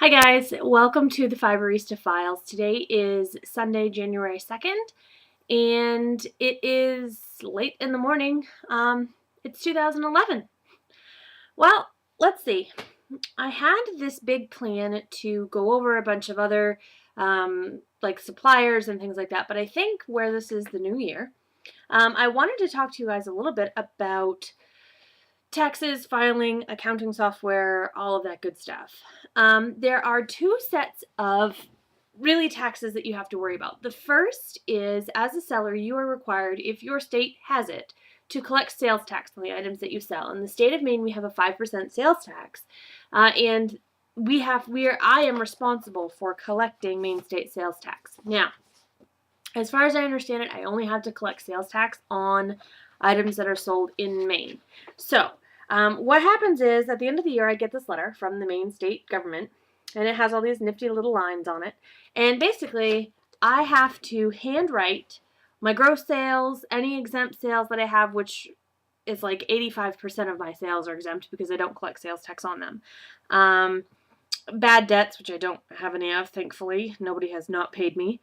Hi guys, welcome to the Fiberista Files. Today is Sunday, January 2nd, and it is late in the morning. It's 2011. Well, let's see. I had this big plan to go over a bunch of other like suppliers and things like that, but I think where this is the new year, I wanted to talk to you guys a little bit about taxes, filing, accounting software, all of that good stuff. There are two sets of really taxes that you have to worry about. The first is, as a seller, you are required, if your state has it, to collect sales tax on the items that you sell. In the state of Maine, we have a 5% sales tax, and I am responsible for collecting Maine state sales tax. Now, as far as I understand it, I only have to collect sales tax on items that are sold in Maine. So, what happens is at the end of the year, I get this letter from the Maine state government, and it has all these nifty little lines on it. And basically, I have to handwrite my gross sales, any exempt sales that I have, which is like 85% of my sales are exempt because I don't collect sales tax on them. Bad debts, which I don't have any of, thankfully. Nobody has not paid me.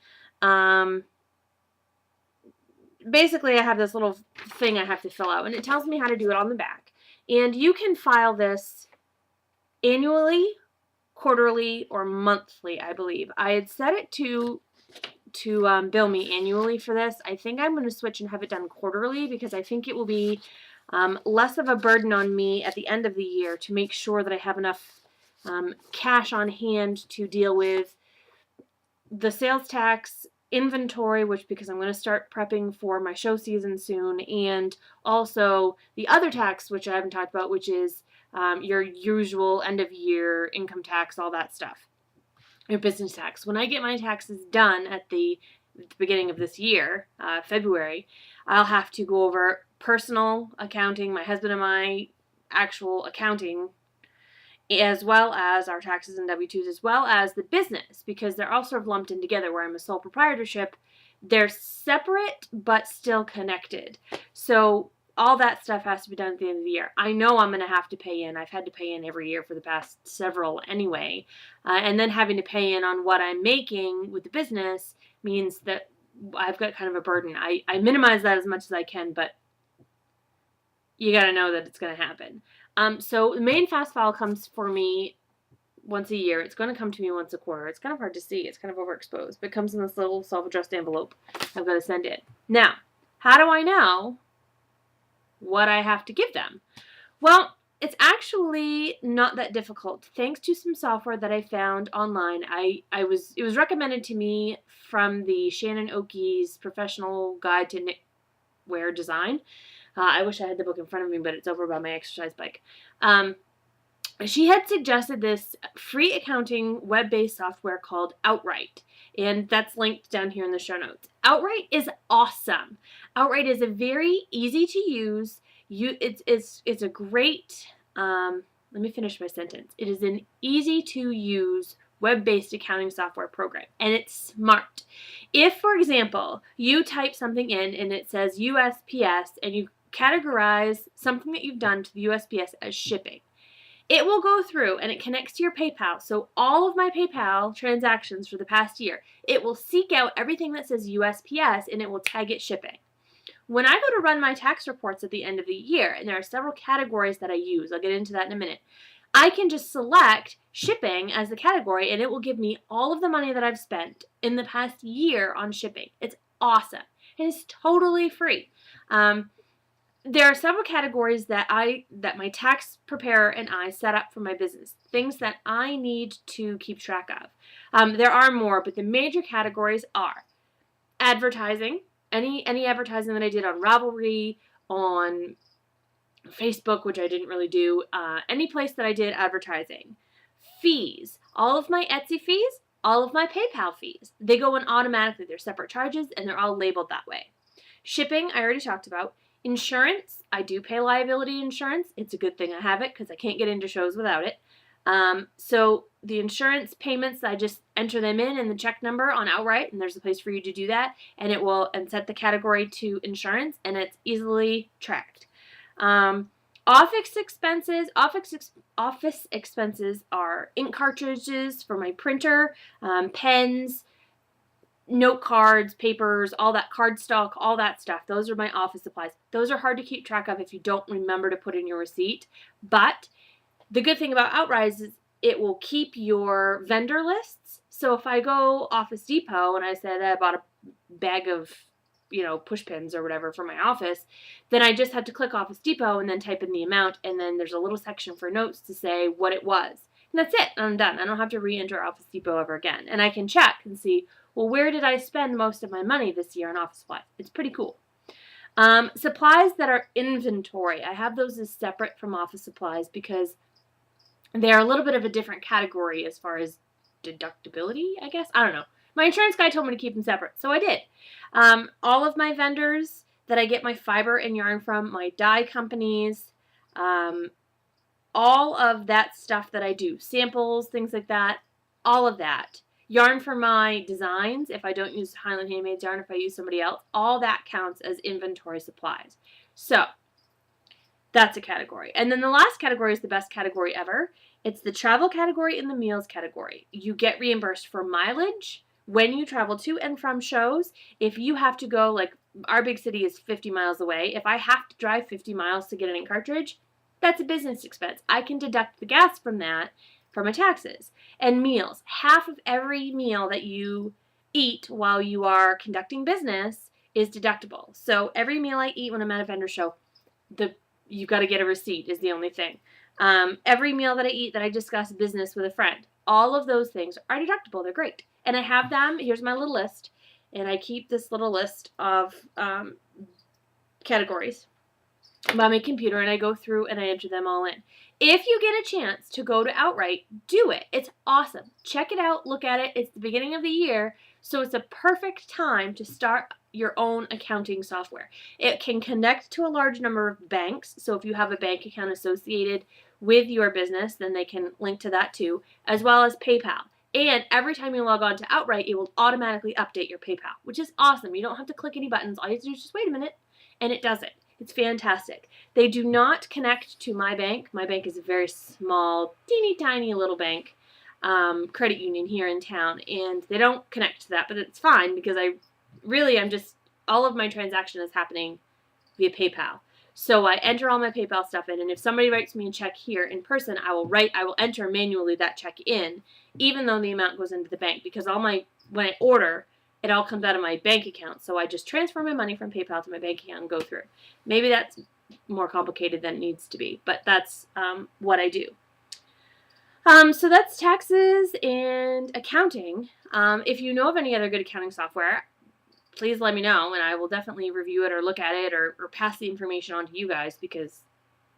Basically, I have this little thing I have to fill out, and it tells me how to do it on the back. And you can file this annually, quarterly, or monthly, I believe. I had set it to bill me annually for this. I think I'm going to switch and have it done quarterly because I think it will be less of a burden on me at the end of the year to make sure that I have enough cash on hand to deal with the sales tax, inventory, which because I'm going to start prepping for my show season soon, and also the other tax, which I haven't talked about, which is your usual end of year income tax, all that stuff, your business tax. When I get my taxes done at the beginning of this year, February, I'll have to go over personal accounting, my husband and my actual accounting, as well as our taxes and W-2s, as well as the business, because they're all sort of lumped in together. Where I'm a sole proprietorship, they're separate but still connected. So all that stuff has to be done at the end of the year. I know I'm going to have to pay in. I've had to pay in every year for the past several anyway. And then having to pay in on what I'm making with the business means that I've got kind of a burden. I minimize that as much as I can, but you got to know that it's going to happen. So the main fast file comes for me once a year. It's going to come to me once a quarter. It's kind of hard to see. It's kind of overexposed, but it comes in this little self-addressed envelope I've got to send in. Now, how do I know what I have to give them? Well, it's actually not that difficult. Thanks to some software that I found online. It was recommended to me from the Shannon Oakey's Professional Guide to Knitwear Design. I wish I had the book in front of me, but it's over by my exercise bike. She had suggested this free accounting web-based software called Outright, and that's linked down here in the show notes. Outright is awesome. Outright is a very easy to use. It's a great. Let me finish my sentence. It is an easy to use web-based accounting software program, and it's smart. If, for example, you type something in and it says USPS and you categorize something that you've done to the USPS as shipping, it will go through and it connects to your PayPal. So all of my PayPal transactions for the past year, it will seek out everything that says USPS and it will tag it shipping. When I go to run my tax reports at the end of the year, and there are several categories that I use, I'll get into that in a minute, I can just select shipping as the category and it will give me all of the money that I've spent in the past year on shipping. It's awesome. And it's totally free. There are several categories that my tax preparer and I set up for my business, things that I need to keep track of. There are more, but the major categories are advertising, any advertising that I did on Ravelry, on Facebook, which I didn't really do, any place that I did advertising. Fees, all of my Etsy fees, all of my PayPal fees. They go in automatically. They're separate charges, and they're all labeled that way. Shipping, I already talked about. Insurance, I do pay liability insurance. It's a good thing I have it because I can't get into shows without it. So the insurance payments, I just enter them in the check number on Outright, and there's a place for you to do that, and it will set the category to insurance, and it's easily tracked. Office expenses are ink cartridges for my printer, pens, note cards, papers, all that cardstock, all that stuff. Those are my office supplies. Those are hard to keep track of if you don't remember to put in your receipt. But the good thing about Outrise is it will keep your vendor lists. So if I go Office Depot and I said I bought a bag of, push pins or whatever for my office, then I just had to click Office Depot and then type in the amount, and then there's a little section for notes to say what it was. And that's it. I'm done. I don't have to re-enter Office Depot ever again. And I can check and see, well, where did I spend most of my money this year on office supplies? It's pretty cool. Supplies that are inventory. I have those as separate from office supplies because they're a little bit of a different category as far as deductibility, I guess. I don't know. My insurance guy told me to keep them separate, so I did. All of my vendors that I get my fiber and yarn from, my dye companies, all of that stuff that I do, samples, things like that, all of that. Yarn for my designs, if I don't use Highland Handmaid's yarn, if I use somebody else, all that counts as inventory supplies. So that's a category. And then the last category is the best category ever. It's the travel category and the meals category. You get reimbursed for mileage when you travel to and from shows. If you have to go, like our big city is 50 miles away. If I have to drive 50 miles to get an ink cartridge, that's a business expense. I can deduct the gas from that for my taxes. And meals. Half of every meal that you eat while you are conducting business is deductible. So every meal I eat when I'm at a vendor show, you've got to get a receipt is the only thing. Every meal that I eat that I discuss business with a friend, all of those things are deductible. They're great. And I have them. Here's my little list. And I keep this little list of categories by my computer, and I go through and I enter them all in. If you get a chance to go to Outright, do it. It's awesome. Check it out. Look at it. It's the beginning of the year, so it's a perfect time to start your own accounting software. It can connect to a large number of banks, so if you have a bank account associated with your business, then they can link to that too, as well as PayPal. And every time you log on to Outright, it will automatically update your PayPal, which is awesome. You don't have to click any buttons. All you have to do is just wait a minute, and it does it. It's fantastic. They do not connect to my bank. My bank is a very small, teeny tiny little bank, credit union here in town, and they don't connect to that, but it's fine because all of my transaction is happening via PayPal. So I enter all my PayPal stuff in, and if somebody writes me a check here in person, I will enter manually that check in, even though the amount goes into the bank, because when I order, it all comes out of my bank account. So I just transfer my money from PayPal to my bank account and go through. Maybe that's more complicated than it needs to be, but that's what I do. So that's taxes and accounting. If you know of any other good accounting software, please let me know, and I will definitely review it or look at it or pass the information on to you guys, because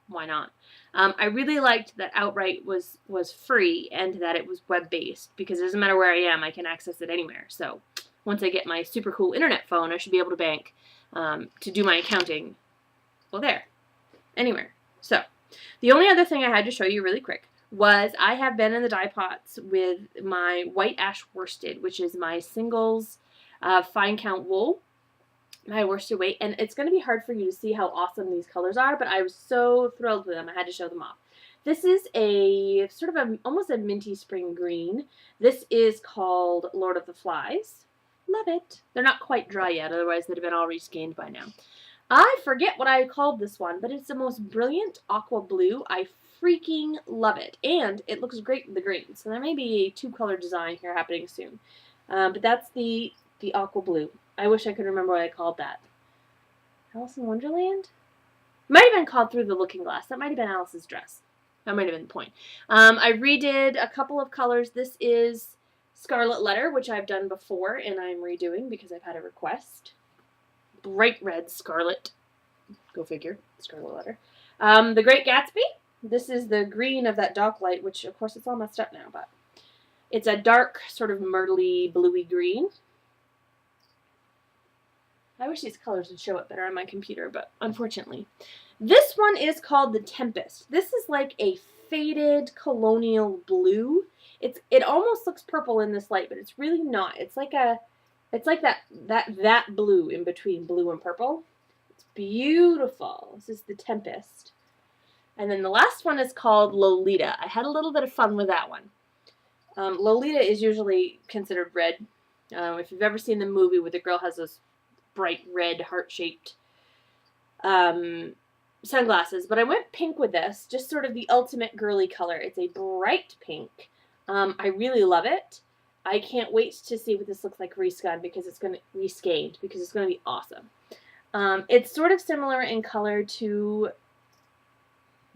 why not? I really liked that Outright was free and that it was web-based, because it doesn't matter where I am, I can access it anywhere. So once I get my super cool internet phone, I should be able to bank to do my accounting, well, anywhere. So the only other thing I had to show you really quick was I have been in the dye pots with my white ash worsted, which is my singles fine count wool, my worsted weight, and it's going to be hard for you to see how awesome these colors are, but I was so thrilled with them I had to show them off. This is a sort of almost a minty spring green. This is called Lord of the Flies. Love it. They're not quite dry yet, otherwise they'd have been all rescanned by now. I forget what I called this one, but it's the most brilliant aqua blue. I freaking love it, and it looks great with the green. So there may be a two-color design here happening soon. But that's the aqua blue. I wish I could remember what I called that. Alice in Wonderland? Might have been called Through the Looking Glass. That might have been Alice's dress. That might have been the point. I redid a couple of colors. This is Scarlet Letter, which I've done before, and I'm redoing because I've had a request. Bright red scarlet. Go figure. Scarlet Letter. The Great Gatsby. This is the green of that dock light, which, of course, it's all messed up now, but it's a dark, sort of myrtle-y, bluey green. I wish these colors would show up better on my computer, but unfortunately. This one is called the Tempest. This is like a faded colonial blue. It almost looks purple in this light, but it's really not. It's like that blue in between blue and purple. It's beautiful. This is the Tempest. And then the last one is called Lolita. I had a little bit of fun with that one. Lolita is usually considered red. If you've ever seen the movie where the girl has those bright red heart-shaped sunglasses. But I went pink with this, just sort of the ultimate girly color. It's a bright pink. I really love it. I can't wait to see what this looks like rescanned because it's going to be awesome. It's sort of similar in color to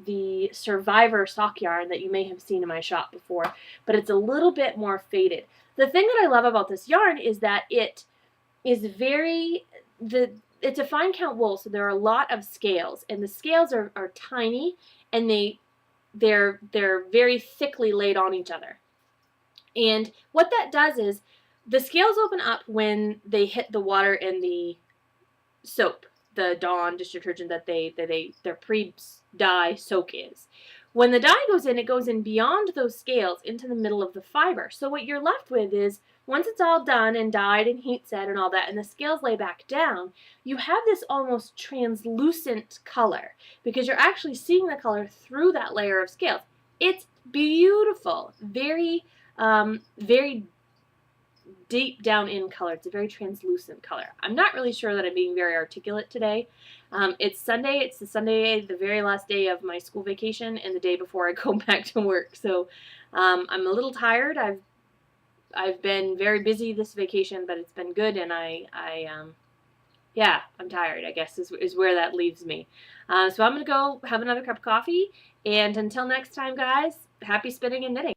the Survivor sock yarn that you may have seen in my shop before, but it's a little bit more faded. The thing that I love about this yarn is that it is it's a fine count wool, so there are a lot of scales, and the scales are tiny, and they're very thickly laid on each other. And what that does is the scales open up when they hit the water and the soap, the Dawn dish detergent that their pre-dye soak is. When the dye goes in, it goes in beyond those scales into the middle of the fiber. So what you're left with is, once it's all done and dyed and heat set and all that, and the scales lay back down, you have this almost translucent color because you're actually seeing the color through that layer of scales. It's beautiful, very, very deep down in color. It's a very translucent color. I'm not really sure that I'm being very articulate today. It's Sunday. It's the very last day of my school vacation and the day before I go back to work. So I'm a little tired. I've been very busy this vacation, but it's been good, and yeah, I'm tired, I guess, is where that leaves me. So I'm going to go have another cup of coffee, and until next time, guys, happy spinning and knitting.